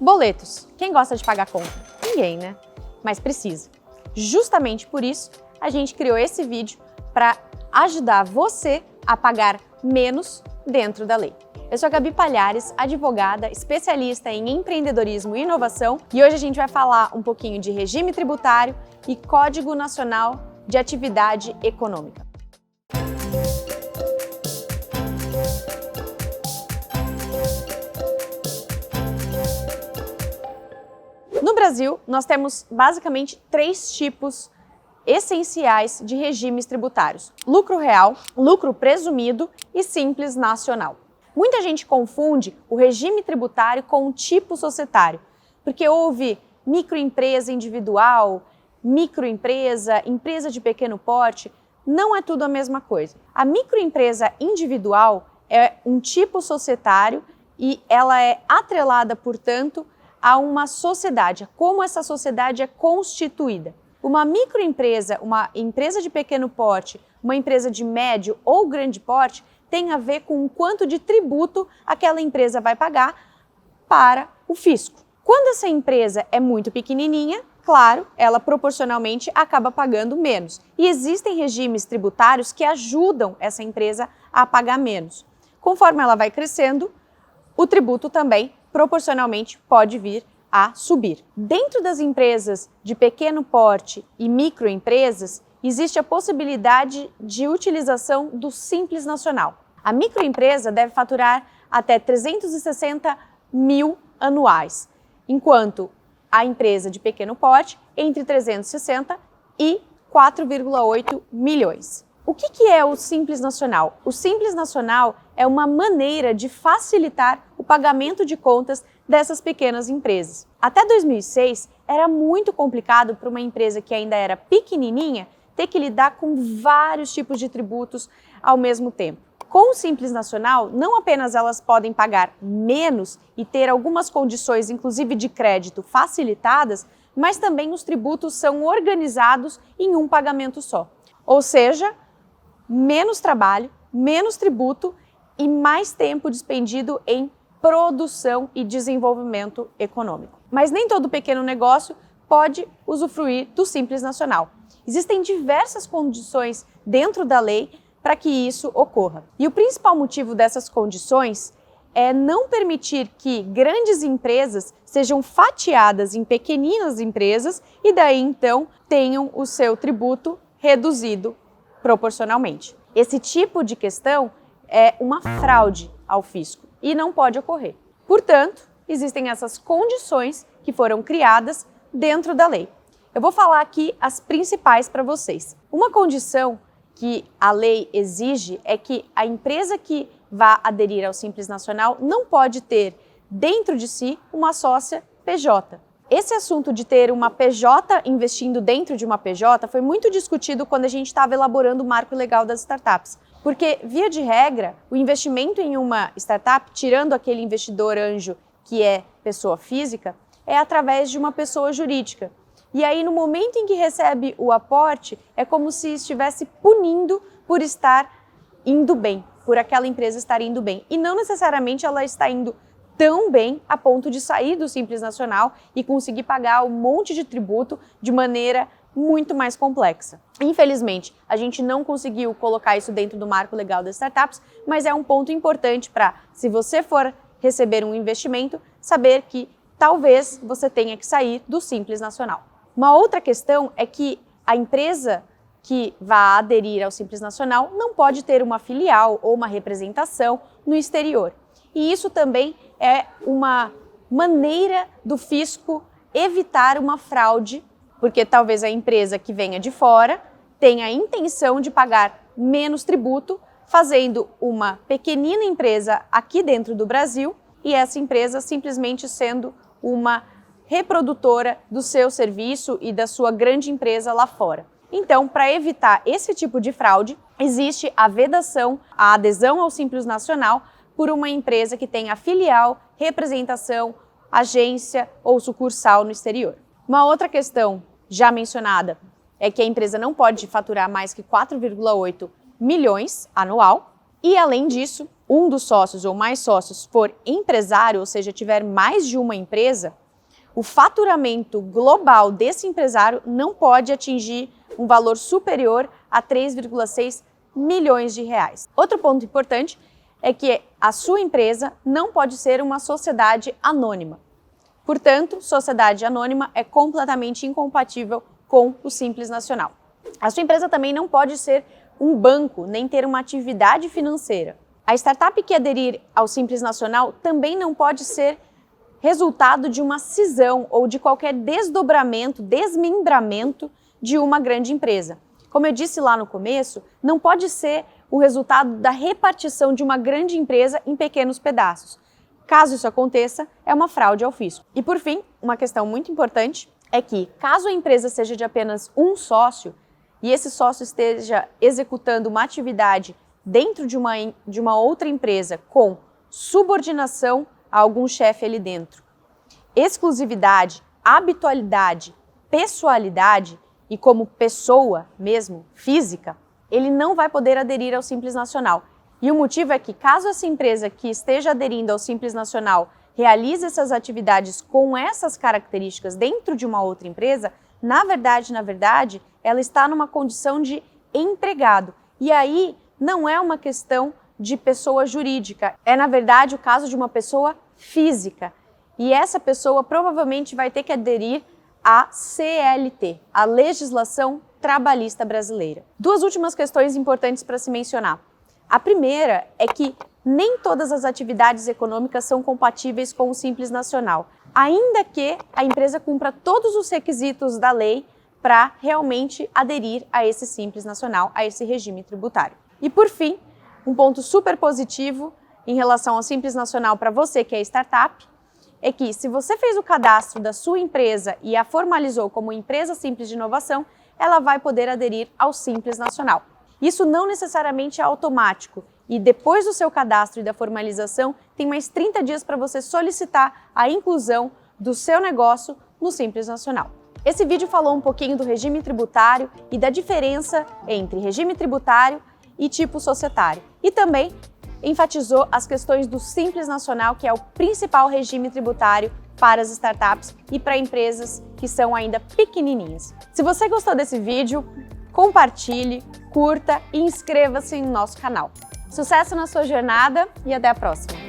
Boletos. Quem gosta de pagar conta? Ninguém, né? Mas precisa. Justamente por isso, a gente criou esse vídeo para ajudar você a pagar menos dentro da lei. Eu sou a Gabi Palhares, advogada, especialista em empreendedorismo e inovação, e hoje a gente vai falar um pouquinho de regime tributário e Código Nacional de Atividade Econômica. No Brasil, nós temos basicamente 3 tipos essenciais de regimes tributários: lucro real, lucro presumido e simples nacional. Muita gente confunde o regime tributário com o tipo societário, porque houve microempresa individual, microempresa, empresa de pequeno porte. Não é tudo a mesma coisa. A microempresa individual é um tipo societário e ela é atrelada, portanto, a uma sociedade, como essa sociedade é constituída. Uma microempresa, uma empresa de pequeno porte, uma empresa de médio ou grande porte, tem a ver com o quanto de tributo aquela empresa vai pagar para o fisco. Quando essa empresa é muito pequenininha, claro, ela proporcionalmente acaba pagando menos. E existem regimes tributários que ajudam essa empresa a pagar menos. Conforme ela vai crescendo, o tributo também proporcionalmente pode vir a subir. Dentro das empresas de pequeno porte e microempresas, existe a possibilidade de utilização do Simples Nacional. A microempresa deve faturar até 360 mil anuais, enquanto a empresa de pequeno porte entre 360 e 4,8 milhões. O que é o Simples Nacional? O Simples Nacional é uma maneira de facilitar o pagamento de contas dessas pequenas empresas. Até 2006, era muito complicado para uma empresa que ainda era pequenininha ter que lidar com vários tipos de tributos ao mesmo tempo. Com o Simples Nacional, não apenas elas podem pagar menos e ter algumas condições, inclusive de crédito, facilitadas, mas também os tributos são organizados em um pagamento só. Ou seja, menos trabalho, menos tributo e mais tempo despendido em produção e desenvolvimento econômico. Mas nem todo pequeno negócio pode usufruir do Simples Nacional. Existem diversas condições dentro da lei para que isso ocorra. E o principal motivo dessas condições é não permitir que grandes empresas sejam fatiadas em pequeninas empresas e daí então tenham o seu tributo reduzido proporcionalmente. Esse tipo de questão é uma fraude ao fisco e não pode ocorrer. Portanto, existem essas condições que foram criadas dentro da lei. Eu vou falar aqui as principais para vocês. Uma condição que a lei exige é que a empresa que vá aderir ao Simples Nacional não pode ter dentro de si uma sócia PJ. Esse assunto de ter uma PJ investindo dentro de uma PJ foi muito discutido quando a gente estava elaborando o marco legal das startups. Porque, via de regra, o investimento em uma startup, tirando aquele investidor anjo que é pessoa física, é através de uma pessoa jurídica. E aí, no momento em que recebe o aporte, é como se estivesse punindo por estar indo bem, por aquela empresa estar indo bem. E não necessariamente ela está indo tão bem a ponto de sair do Simples Nacional e conseguir pagar um monte de tributo de maneira muito mais complexa. Infelizmente, a gente não conseguiu colocar isso dentro do marco legal das startups, mas é um ponto importante para, se você for receber um investimento, saber que talvez você tenha que sair do Simples Nacional. Uma outra questão é que a empresa que vá aderir ao Simples Nacional não pode ter uma filial ou uma representação no exterior. E isso também é uma maneira do fisco evitar uma fraude, porque talvez a empresa que venha de fora tenha a intenção de pagar menos tributo, fazendo uma pequenina empresa aqui dentro do Brasil e essa empresa simplesmente sendo uma reprodutora do seu serviço e da sua grande empresa lá fora. Então, para evitar esse tipo de fraude, existe a vedação, a adesão ao Simples Nacional por uma empresa que tenha filial, representação, agência ou sucursal no exterior. Uma outra questão já mencionada é que a empresa não pode faturar mais que 4,8 milhões anual e, além disso, um dos sócios ou mais sócios for empresário, ou seja, tiver mais de uma empresa, o faturamento global desse empresário não pode atingir um valor superior a 3,6 milhões de reais. Outro ponto importante é que a sua empresa não pode ser uma sociedade anônima. Portanto, sociedade anônima é completamente incompatível com o Simples Nacional. A sua empresa também não pode ser um banco, nem ter uma atividade financeira. A startup que aderir ao Simples Nacional também não pode ser resultado de uma cisão ou de qualquer desdobramento, desmembramento de uma grande empresa. Como eu disse lá no começo, não pode ser o resultado da repartição de uma grande empresa em pequenos pedaços. Caso isso aconteça, é uma fraude ao fisco. E por fim, uma questão muito importante é que, caso a empresa seja de apenas um sócio e esse sócio esteja executando uma atividade dentro de uma outra empresa com subordinação a algum chefe ali dentro, exclusividade, habitualidade, pessoalidade e como pessoa mesmo, física, ele não vai poder aderir ao Simples Nacional. E o motivo é que, caso essa empresa que esteja aderindo ao Simples Nacional realize essas atividades com essas características dentro de uma outra empresa, na verdade, ela está numa condição de empregado. E aí não é uma questão de pessoa jurídica, é na verdade o caso de uma pessoa física. E essa pessoa provavelmente vai ter que aderir à CLT, a legislação trabalhista brasileira. Duas últimas questões importantes para se mencionar. A primeira é que nem todas as atividades econômicas são compatíveis com o Simples Nacional, ainda que a empresa cumpra todos os requisitos da lei para realmente aderir a esse Simples Nacional, a esse regime tributário. E por fim, um ponto super positivo em relação ao Simples Nacional para você que é startup, é que se você fez o cadastro da sua empresa e a formalizou como empresa simples de inovação, ela vai poder aderir ao Simples Nacional. Isso não necessariamente é automático e depois do seu cadastro e da formalização, tem mais 30 dias para você solicitar a inclusão do seu negócio no Simples Nacional. Esse vídeo falou um pouquinho do regime tributário e da diferença entre regime tributário e tipo societário. E também enfatizou as questões do Simples Nacional, que é o principal regime tributário para as startups e para empresas que são ainda pequenininhas. Se você gostou desse vídeo, compartilhe, curta e inscreva-se no nosso canal. Sucesso na sua jornada e até a próxima!